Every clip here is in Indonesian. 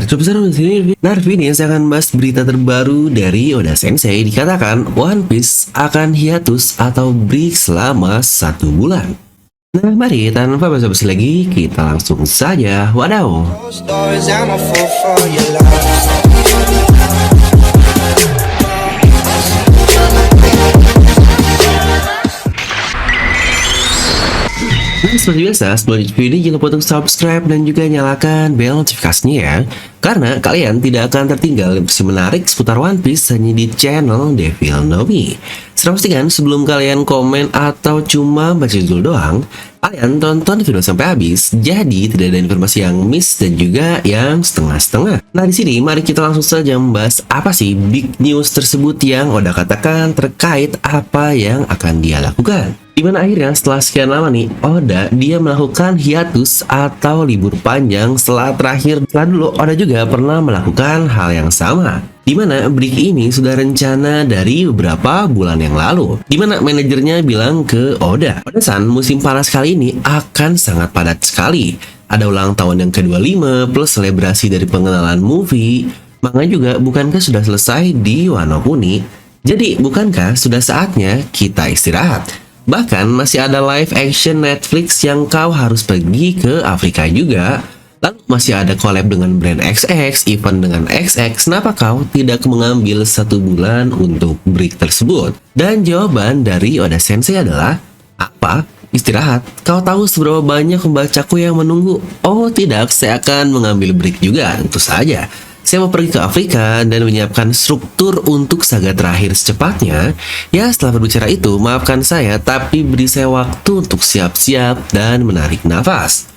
Cukup seru di sini. Nah, review ini saya akan bahas berita terbaru dari Oda Sensei. Dikatakan One Piece akan hiatus atau break selama 1 bulan. Nah, mari tanpa basa-basi lagi, kita langsung saja. Wadaw. Seperti biasa, sebelum lanjut video ini jangan lupa untuk subscribe dan juga nyalakan bel notifikasinya ya. Karena kalian tidak akan tertinggal informasi menarik seputar One Piece hanya di channel Devil Nomi. Serta pastikan sebelum kalian komen atau cuma baca judul doang, kalian tonton video sampai habis, jadi tidak ada informasi yang miss dan juga yang setengah-setengah. Nah, di sini mari kita langsung saja membahas apa sih big news tersebut yang Oda katakan terkait apa yang akan dia lakukan. Dimana akhirnya setelah sekian lama nih, Oda dia melakukan hiatus atau libur panjang setelah dulu Oda juga pernah melakukan hal yang sama. Dimana break ini sudah rencana dari beberapa bulan yang lalu. Dimana manajernya bilang ke Oda, Oda-san, musim panas kali ini akan sangat padat sekali. Ada ulang tahun yang ke-25 plus selebrasi dari pengenalan movie. Manga juga bukankah sudah selesai di Wano Kuni? Jadi bukankah sudah saatnya kita istirahat? Bahkan masih ada live action Netflix yang kau harus pergi ke Afrika juga. Lalu masih ada collab dengan brand XX, event dengan XX. Kenapa kau tidak mengambil 1 bulan untuk break tersebut? Dan jawaban dari Oda Sensei adalah, apa? Istirahat. Kau tahu seberapa banyak pembacaku yang menunggu? Oh tidak, saya akan mengambil break juga, tentu saja. Saya mau pergi ke Afrika dan menyiapkan struktur untuk saga terakhir secepatnya. Ya, setelah berbicara itu, maafkan saya, tapi beri saya waktu untuk siap-siap dan menarik nafas.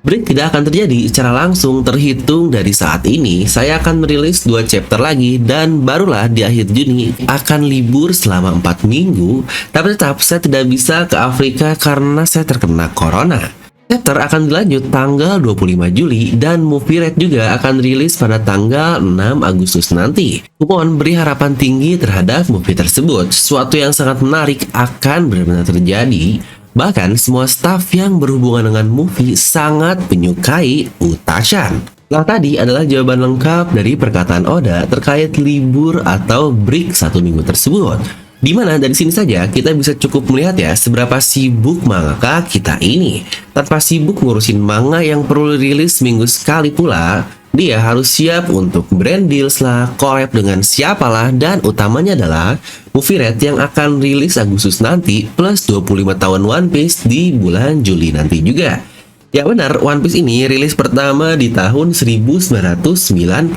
Break tidak akan terjadi secara langsung terhitung dari saat ini. Saya akan merilis 2 chapter lagi dan barulah di akhir Juni akan libur selama 4 minggu. Tapi tetap saya tidak bisa ke Afrika karena saya terkena corona. Chapter akan dilanjut tanggal 25 Juli dan movie rate juga akan rilis pada tanggal 6 Agustus nanti. Kupon beri harapan tinggi terhadap movie tersebut. Sesuatu yang sangat menarik akan benar-benar terjadi. Bahkan semua staff yang berhubungan dengan movie sangat menyukai Utashan. Nah, tadi adalah jawaban lengkap dari perkataan Oda terkait libur atau break 1 minggu tersebut. Dimana dari sini saja kita bisa cukup melihat ya seberapa sibuk mangaka kita ini. Tanpa sibuk ngurusin manga yang perlu rilis minggu sekali pula, dia harus siap untuk brand deals lah, collab dengan siapalah, dan utamanya adalah movie red yang akan rilis Agustus nanti plus 25 tahun One Piece di bulan Juli nanti juga. Ya benar, One Piece ini rilis pertama di tahun 1997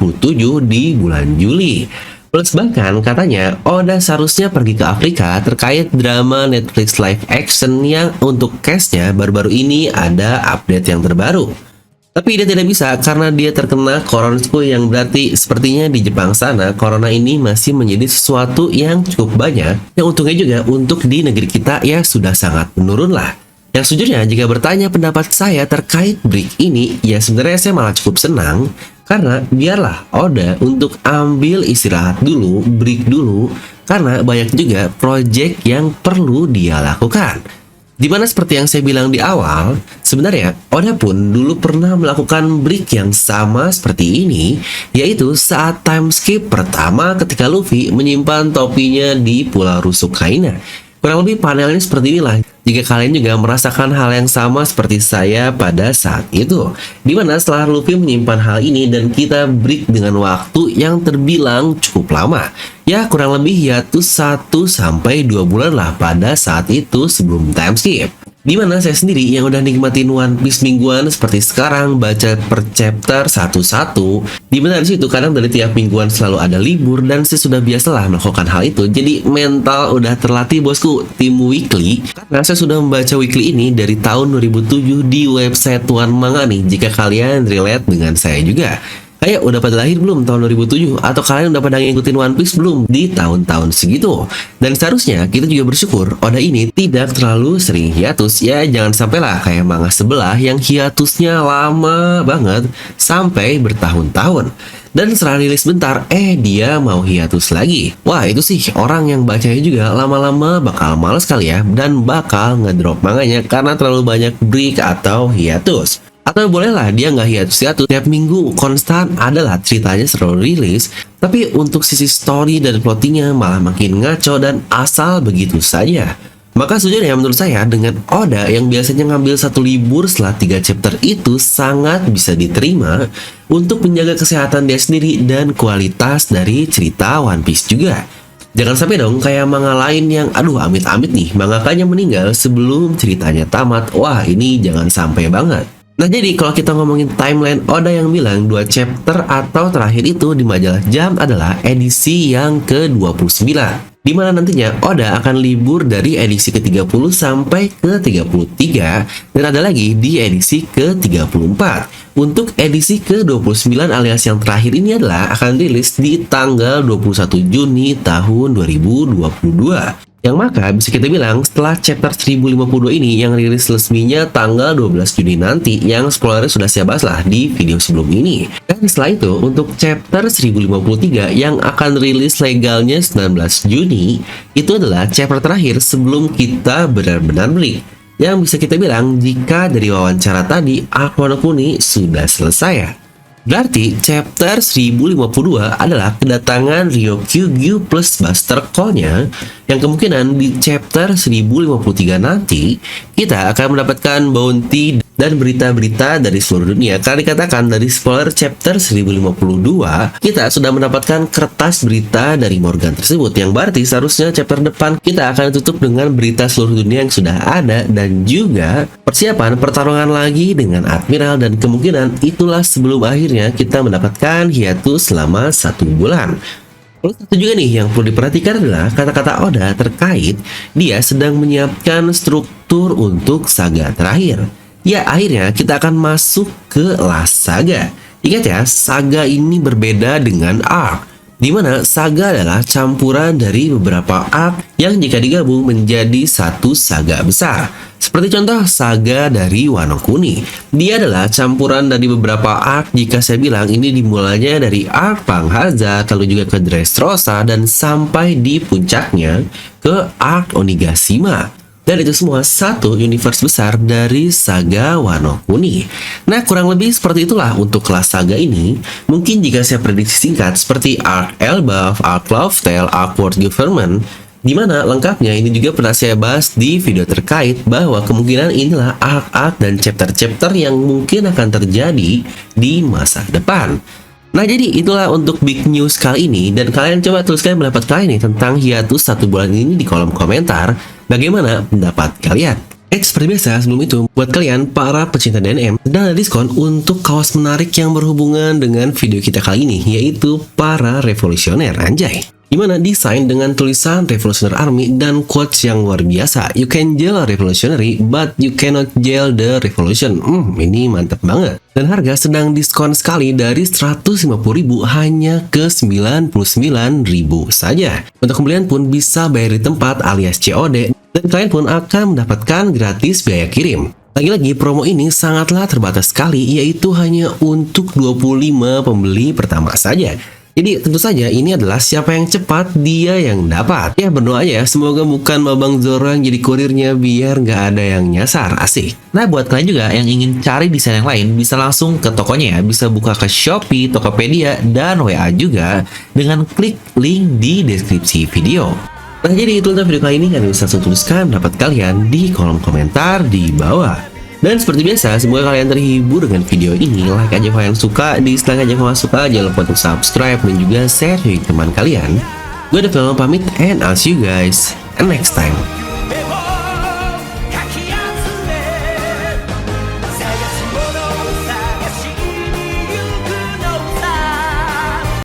di bulan Juli. Plus bahkan katanya Oda seharusnya pergi ke Afrika terkait drama Netflix live action yang untuk castnya baru-baru ini ada update yang terbaru. Tapi dia tidak bisa karena dia terkena corona yang berarti sepertinya di Jepang sana corona ini masih menjadi sesuatu yang cukup banyak. Yang untungnya juga untuk di negeri kita ya sudah sangat menurun lah. Yang sejujurnya jika bertanya pendapat saya terkait break ini, ya sebenarnya saya malah cukup senang. Karena biarlah Oda untuk ambil istirahat dulu, break dulu, karena banyak juga project yang perlu dia lakukan. Dimana seperti yang saya bilang di awal, sebenarnya Oda pun dulu pernah melakukan break yang sama seperti ini, yaitu saat time skip pertama ketika Luffy menyimpan topinya di Pulau Rusukaina. Kurang lebih panelnya seperti inilah. Jika kalian juga merasakan hal yang sama seperti saya pada saat itu, dimana setelah Luffy menyimpan hal ini dan kita break dengan waktu yang terbilang cukup lama. Ya kurang lebih hiatus 1-2 bulan lah pada saat itu sebelum time skip. Dimana saya sendiri yang udah nikmatin One Piece mingguan seperti sekarang baca per chapter satu-satu. Dimana di situ kadang dari tiap mingguan selalu ada libur dan saya sudah biasalah melakukan hal itu. Jadi mental udah terlatih bosku, tim weekly. Karena saya sudah membaca weekly ini dari tahun 2007 di website Tuan Manga nih. Jika kalian relate dengan saya juga. Kayak udah pada lahir belum tahun 2007? Atau kalian udah pada ngikutin One Piece belum di tahun-tahun segitu? Dan seharusnya kita juga bersyukur Oda ini tidak terlalu sering hiatus. Ya jangan sampailah kayak manga sebelah yang hiatusnya lama banget sampai bertahun-tahun. Dan setelah rilis bentar, dia mau hiatus lagi. Wah itu sih orang yang bacanya juga lama-lama bakal males kali ya. Dan bakal ngedrop manganya karena terlalu banyak break atau hiatus. Atau bolehlah dia nggak hiatus-hiatus, tiap minggu konstan adalah ceritanya selalu rilis, tapi untuk sisi story dan plottingnya malah makin ngaco dan asal begitu saja. Maka sejujurnya menurut saya dengan Oda yang biasanya ngambil satu libur setelah 3 chapter itu sangat bisa diterima untuk menjaga kesehatan dia sendiri dan kualitas dari cerita One Piece juga. Jangan sampai dong kayak manga lain yang aduh amit-amit nih mangakanya meninggal sebelum ceritanya tamat. Wah, ini jangan sampai banget. Nah, jadi kalau kita ngomongin timeline Oda yang bilang 2 chapter atau terakhir itu di majalah Jump adalah edisi yang ke-29, di mana nantinya Oda akan libur dari edisi ke-30 sampai ke-33 dan ada lagi di edisi ke-34. Untuk edisi ke-29 alias yang terakhir ini adalah akan rilis di tanggal 21 Juni tahun 2022. Yang maka bisa kita bilang setelah chapter 1052 ini yang rilis resminya tanggal 12 Juni nanti, yang spoilernya sudah saya bahas lah di video sebelum ini. Dan setelah itu untuk chapter 1053 yang akan rilis legalnya 19 Juni, itu adalah chapter terakhir sebelum kita benar-benar break. Yang bisa kita bilang jika dari wawancara tadi arc Wano Kuni sudah selesai. Berarti chapter 1052 adalah kedatangan Ryokyu plus Buster Call-nya, yang kemungkinan di chapter 1053 nanti kita akan mendapatkan bounty dan berita-berita dari seluruh dunia. Karena dikatakan dari spoiler chapter 1052 kita sudah mendapatkan kertas berita dari Morgan tersebut, yang berarti seharusnya chapter depan kita akan tutup dengan berita seluruh dunia yang sudah ada dan juga persiapan pertarungan lagi dengan Admiral, dan kemungkinan itulah sebelum akhirnya kita mendapatkan hiatus selama 1 bulan. Terus satu juga nih yang perlu diperhatikan adalah kata-kata Oda terkait dia sedang menyiapkan struktur untuk saga terakhir. Ya, akhirnya kita akan masuk ke Last Saga. Ingat ya, saga ini berbeda dengan arc, di mana saga adalah campuran dari beberapa arc yang jika digabung menjadi satu saga besar. Seperti contoh saga dari Wano Kuni, dia adalah campuran dari beberapa arc. Jika saya bilang ini dimulainya dari arc Pang Hazard, lalu juga ke Dressrosa, dan sampai di puncaknya ke arc Onigashima. Dan itu semua satu universe besar dari saga Wano Kuni. Nah, kurang lebih seperti itulah untuk kelas saga ini. Mungkin jika saya prediksi singkat seperti arc Elbaf, arc Love Tale, arc World Government, di mana lengkapnya ini juga pernah saya bahas di video terkait bahwa kemungkinan inilah arc-arc dan chapter-chapter yang mungkin akan terjadi di masa depan. Nah, jadi itulah untuk big news kali ini, dan kalian coba tuliskan pendapat kalian nih tentang hiatus 1 bulan ini di kolom komentar. Bagaimana pendapat kalian? Seperti biasa sebelum itu, buat kalian para pecinta DNM, sedang ada diskon untuk kaos menarik yang berhubungan dengan video kita kali ini, yaitu para revolusioner, anjay. Dimana desain dengan tulisan Revolutionary Army dan quotes yang luar biasa. You can jail revolutionary, but you cannot jail the revolution. Ini mantep banget. Dan harga sedang diskon sekali dari 150.000 hanya ke 99.000 saja. Untuk pembelian pun bisa bayar di tempat alias COD, dan kalian pun akan mendapatkan gratis biaya kirim. Lagi-lagi promo ini sangatlah terbatas sekali, yaitu hanya untuk 25 pembeli pertama saja. Jadi tentu saja ini adalah siapa yang cepat dia yang dapat. Ya, berdoa aja semoga bukan Babang Zoro yang jadi kurirnya biar nggak ada yang nyasar, asik. Nah, buat kalian juga yang ingin cari desain yang lain bisa langsung ke tokonya ya. Bisa buka ke Shopee, Tokopedia, dan WA juga dengan klik link di deskripsi video. Nah, jadi itu untuk video kali ini. Kalian bisa langsung tuliskan pendapat kalian di kolom komentar di bawah. Dan seperti biasa, semoga kalian terhibur dengan video ini. Like aja kalau kalian suka, dislike aja kalau nggak suka. Jangan lupa untuk subscribe dan juga share ke teman kalian. Gue udah pamit, and I'll see you guys next time.